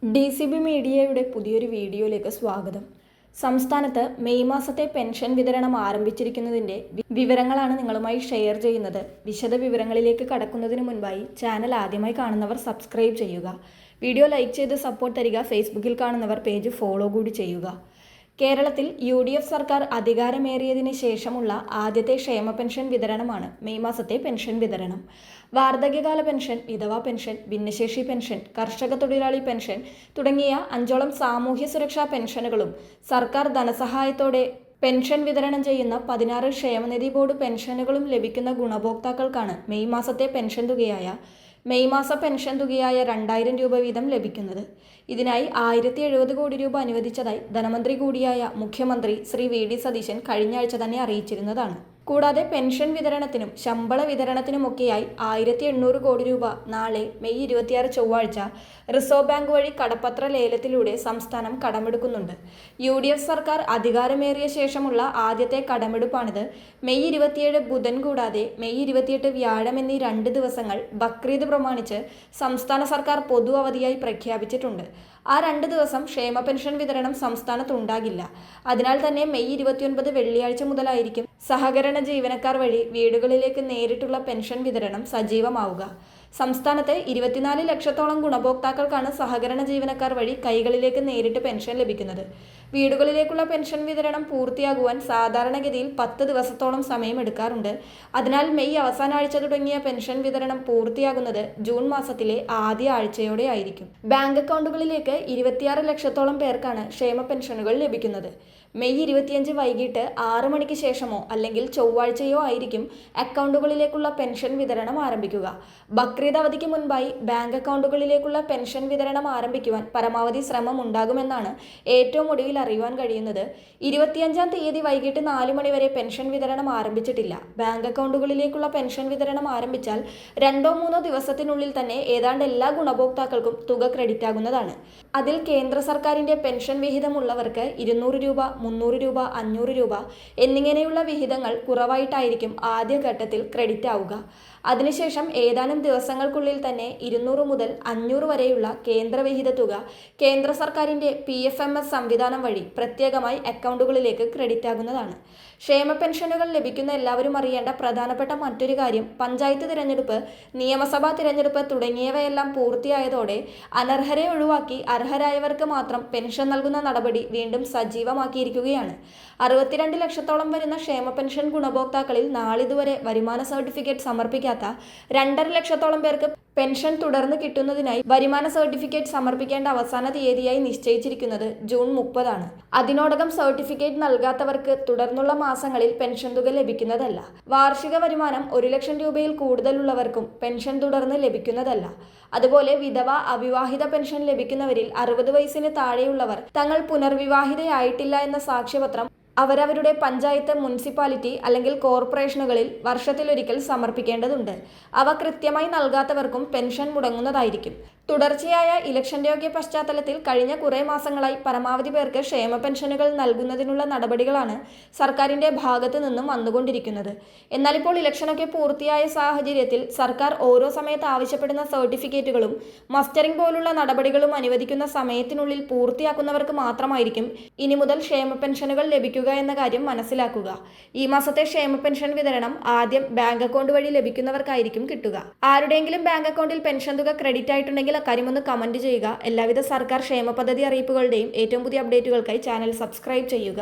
DCB മീഡിയയുടെ പുതിയൊരു വീഡിയോയിലേക്ക് സ്വാഗതം. സംസ്ഥാനത്ത് മെയ് മാസത്തെ പെൻഷൻ വിതരണം ആരംഭിച്ചിരിക്കുന്നതിൻ്റെ വിവരങ്ങളാണ് നിങ്ങളുമായി ഷെയർ ചെയ്യുന്നത്. വിശദ വിവരങ്ങളിലേക്ക് കടക്കുന്നതിന് മുൻപായി ചാനൽ ആദ്യമായി കാണുന്നവർ സബ്സ്ക്രൈബ് ചെയ്യുക. വീഡിയോ ലൈക്ക് ചെയ്ത് സപ്പോർട്ട് തരിക. ഫേസ്ബുക്കിൽ കാണുന്നവർ പേജ് ഫോളോ കൂടി ചെയ്യുക. കേരളത്തിൽ UDF സർക്കാർ അധികാരമേറിയതിന് ശേഷമുള്ള ആദ്യത്തെ ക്ഷേമ പെൻഷൻ വിതരണമാണ് മെയ് മാസത്തെ പെൻഷൻ വിതരണം. വാർദ്ധക്യകാല പെൻഷൻ, വിധവാ പെൻഷൻ, ഭിന്നശേഷി പെൻഷൻ, കർഷക തൊഴിലാളി പെൻഷൻ തുടങ്ങിയ 5ഓളം സാമൂഹ്യ സുരക്ഷാ പെൻഷനുകളും സർക്കാർ ധനസഹായത്തോടെ പെൻഷൻ വിതരണം ചെയ്യുന്ന 16 ക്ഷേമനിധി ബോർഡ് പെൻഷനുകളും ലഭിക്കുന്ന ഗുണഭോക്താക്കൾക്കാണ് മെയ് മാസ പെൻഷൻ തുകയായ 2000 രൂപ വീതം ലഭിക്കുന്നത്. ഇതിനായി 1070 കോടി രൂപ അനുവദിച്ചതായി ധനമന്ത്രി കൂടിയായ മുഖ്യമന്ത്രി ശ്രീ VD സതീശൻ കഴിഞ്ഞ ആഴ്ച തന്നെ അറിയിച്ചിരുന്നതാണ്. കൂടാതെ പെൻഷൻ വിതരണത്തിനും ശമ്പള വിതരണത്തിനുമൊക്കെയായി 1800 കോടി രൂപ നാളെ മെയ് 26 ചൊവ്വാഴ്ച റിസർവ് ബാങ്ക് വഴി കടപ്പത്ര ലേലത്തിലൂടെ സംസ്ഥാനം കടമെടുക്കുന്നുണ്ട്. UDF സർക്കാർ അധികാരമേറിയ ശേഷമുള്ള ആദ്യത്തെ കടമെടുപ്പാണിത്. മെയ് 27 ബുധൻ കൂടാതെ മെയ് 28 വ്യാഴം എന്നീ 2 ദിവസങ്ങൾ ബക്രീദ് പ്രമാണിച്ച് സംസ്ഥാന സർക്കാർ പൊതു അവധിയായി പ്രഖ്യാപിച്ചിട്ടുണ്ട്. ആ 2 ദിവസം ക്ഷേമ പെൻഷൻ വിതരണം സംസ്ഥാനത്തുണ്ടാകില്ല. അതിനാൽ തന്നെ മെയ് 29 വെള്ളിയാഴ്ച മുതലായിരിക്കും സഹകരണ ജീവനക്കാർ വഴി വീടുകളിലേക്ക് നേരിട്ടുള്ള പെൻഷൻ വിതരണം സജീവമാവുക. സംസ്ഥാനത്ത് 24 ലക്ഷത്തോളം ഗുണഭോക്താക്കൾക്കാണ് സഹകരണ ജീവനക്കാർ വഴി കൈകളിലേക്ക് നേരിട്ട് പെൻഷൻ ലഭിക്കുന്നത്. വീടുകളിലേക്കുള്ള പെൻഷൻ വിതരണം പൂർത്തിയാകുവാൻ സാധാരണഗതിയിൽ 10 ദിവസത്തോളം സമയമെടുക്കാറുണ്ട്. അതിനാൽ മെയ് അവസാന ആഴ്ച തുടങ്ങിയ പെൻഷൻ വിതരണം പൂർത്തിയാകുന്നത് ജൂൺ മാസത്തിലെ ആദ്യ ആഴ്ചയോടെ ആയിരിക്കും. ബാങ്ക് അക്കൗണ്ടുകളിലേക്ക് 26 ലക്ഷത്തോളം പേർക്കാണ് ക്ഷേമ പെൻഷനുകൾ ലഭിക്കുന്നത്. മെയ് 25 വൈകിട്ട് 6 മണിക്ക് ശേഷമോ അല്ലെങ്കിൽ ചൊവ്വാഴ്ചയോ ആയിരിക്കും അക്കൗണ്ടുകളിലേക്കുള്ള പെൻഷൻ വിതരണം ആരംഭിക്കുക. ബക്രീദ് അവധിക്ക് മുൻപായി ബാങ്ക് അക്കൗണ്ടുകളിലേക്കുള്ള പെൻഷൻ വിതരണം ആരംഭിക്കുവാൻ പരമാവധി ശ്രമം ഉണ്ടാകുമെന്നാണ് ഏറ്റവും ഒടുവിൽ അറിയുവാൻ കഴിയുന്നത്. 25-ാം തീയതി വൈകിട്ട് 4 മണി വരെ പെൻഷൻ വിതരണം ആരംഭിച്ചിട്ടില്ല. ബാങ്ക് അക്കൗണ്ടുകളിലേക്കുള്ള പെൻഷൻ വിതരണം ആരംഭിച്ചാൽ 2-3 ദിവസത്തിനുള്ളിൽ തന്നെ ഏതാണ്ട് എല്ലാ ഗുണഭോക്താക്കൾക്കും തുക ക്രെഡിറ്റ് ആകുന്നതാണ്. അതിൽ കേന്ദ്ര സർക്കാരിൻ്റെ പെൻഷൻ വിഹിതമുള്ളവർക്ക് 200 രൂപ, 300 രൂപ, 500 രൂപ എന്നിങ്ങനെയുള്ള വിഹിതങ്ങൾ കുറവായിട്ടായിരിക്കും ആദ്യഘട്ടത്തിൽ ക്രെഡിറ്റ് ആവുക. അതിനുശേഷം ഏതാനും ദിവസങ്ങൾക്കുള്ളിൽ തന്നെ 200 മുതൽ 500 വരെയുള്ള കേന്ദ്ര വിഹിത തുക കേന്ദ്ര സർക്കാരിൻ്റെ PFMS സംവിധാനം വഴി പ്രത്യേകമായി അക്കൗണ്ടുകളിലേക്ക് ക്രെഡിറ്റ് ആകുന്നതാണ്. ക്ഷേമ പെൻഷനുകൾ ലഭിക്കുന്ന എല്ലാവരും അറിയേണ്ട പ്രധാനപ്പെട്ട മറ്റൊരു കാര്യം, പഞ്ചായത്ത് തിരഞ്ഞെടുപ്പ്, നിയമസഭാ തിരഞ്ഞെടുപ്പ് തുടങ്ങിയവയെല്ലാം പൂർത്തിയായതോടെ അനർഹരെ ഒഴിവാക്കി അർഹരായവർക്ക് മാത്രം പെൻഷൻ നൽകുന്ന നടപടി വീണ്ടും സജീവമാക്കിയിരിക്കുകയാണ്. 62 ലക്ഷത്തോളം വരുന്ന ക്ഷേമ പെൻഷൻ ഗുണഭോക്താക്കളിൽ നാളിതുവരെ വരുമാന സർട്ടിഫിക്കറ്റ് സമർപ്പിക്കാത്ത 2.5 ലക്ഷത്തോളം പേർക്ക് പെൻഷൻ തുടർന്ന് കിട്ടുന്നതിനായി വരുമാന സർട്ടിഫിക്കറ്റ് സമർപ്പിക്കേണ്ട അവസാന തീയതിയായി നിശ്ചയിച്ചിരിക്കുന്നത് ജൂൺ 30 ആണ്. അതിനോടകം സർട്ടിഫിക്കറ്റ് നൽകാത്തവർക്ക് തുടർന്നുള്ള മാസങ്ങളിൽ പെൻഷൻ തുക ലഭിക്കുന്നതല്ല. വാർഷിക വരുമാനം 1 ലക്ഷം രൂപയിൽ കൂടുതലുള്ളവർക്കും പെൻഷൻ തുടർന്ന് ലഭിക്കുന്നതല്ല. അതുപോലെ വിധവ, അവിവാഹിത പെൻഷൻ ലഭിക്കുന്നവരിൽ 60 വയസ്സിന് താഴെയുള്ളവർ തങ്ങൾ പുനർവിവാഹിതയായിട്ടില്ല എന്ന സാക്ഷ്യപത്രം അവരവരുടെ പഞ്ചായത്ത്, മുനിസിപ്പാലിറ്റി അല്ലെങ്കിൽ കോർപ്പറേഷനുകളിൽ വർഷത്തിലൊരിക്കൽ സമർപ്പിക്കേണ്ടതുണ്ട്. അവ കൃത്യമായി നൽകാത്തവർക്കും പെൻഷൻ മുടങ്ങുന്നതായിരിക്കും. തുടർച്ചയായ ഇലക്ഷൻ യോഗ്യ പശ്ചാത്തലത്തിൽ കഴിഞ്ഞ കുറേ മാസങ്ങളായി പരമാവധി പേർക്ക് ക്ഷേമ പെൻഷനുകൾ നൽകുന്നതിനുള്ള നടപടികളാണ് സർക്കാരിൻ്റെ ഭാഗത്തു നിന്നും വന്നുകൊണ്ടിരിക്കുന്നത്. എന്നാൽ ഇപ്പോൾ ഇലക്ഷനൊക്കെ പൂർത്തിയായ സാഹചര്യത്തിൽ സർക്കാർ ഓരോ സമയത്ത് ആവശ്യപ്പെടുന്ന സർട്ടിഫിക്കറ്റുകളും മസ്റ്ററിംഗ് പോലുള്ള നടപടികളും അനുവദിക്കുന്ന സമയത്തിനുള്ളിൽ പൂർത്തിയാക്കുന്നവർക്ക് മാത്രമായിരിക്കും ഇനി മുതൽ ക്ഷേമ പെൻഷനുകൾ ലഭിക്കുക എന്ന കാര്യം മനസ്സിലാക്കുക. ഈ മാസത്തെ ക്ഷേമ പെൻഷൻ വിതരണം ആദ്യം ബാങ്ക് അക്കൗണ്ട് വഴി ലഭിക്കുന്നവർക്കായിരിക്കും കിട്ടുക. ആരുടെയെങ്കിലും ബാങ്ക് അക്കൗണ്ടിൽ പെൻഷൻ തുക ക്രെഡിറ്റ് ആയിട്ടുണ്ടെങ്കിൽ അക്കാര്യം ഒന്ന് കമന്റ് ചെയ്യുക. എല്ലാവിധ സർക്കാർ ക്ഷേമ പദ്ധതി അറിയിപ്പുകളുടെയും ഏറ്റവും പുതിയ അപ്ഡേറ്റുകൾക്കായി ചാനൽ സബ്സ്ക്രൈബ് ചെയ്യുക.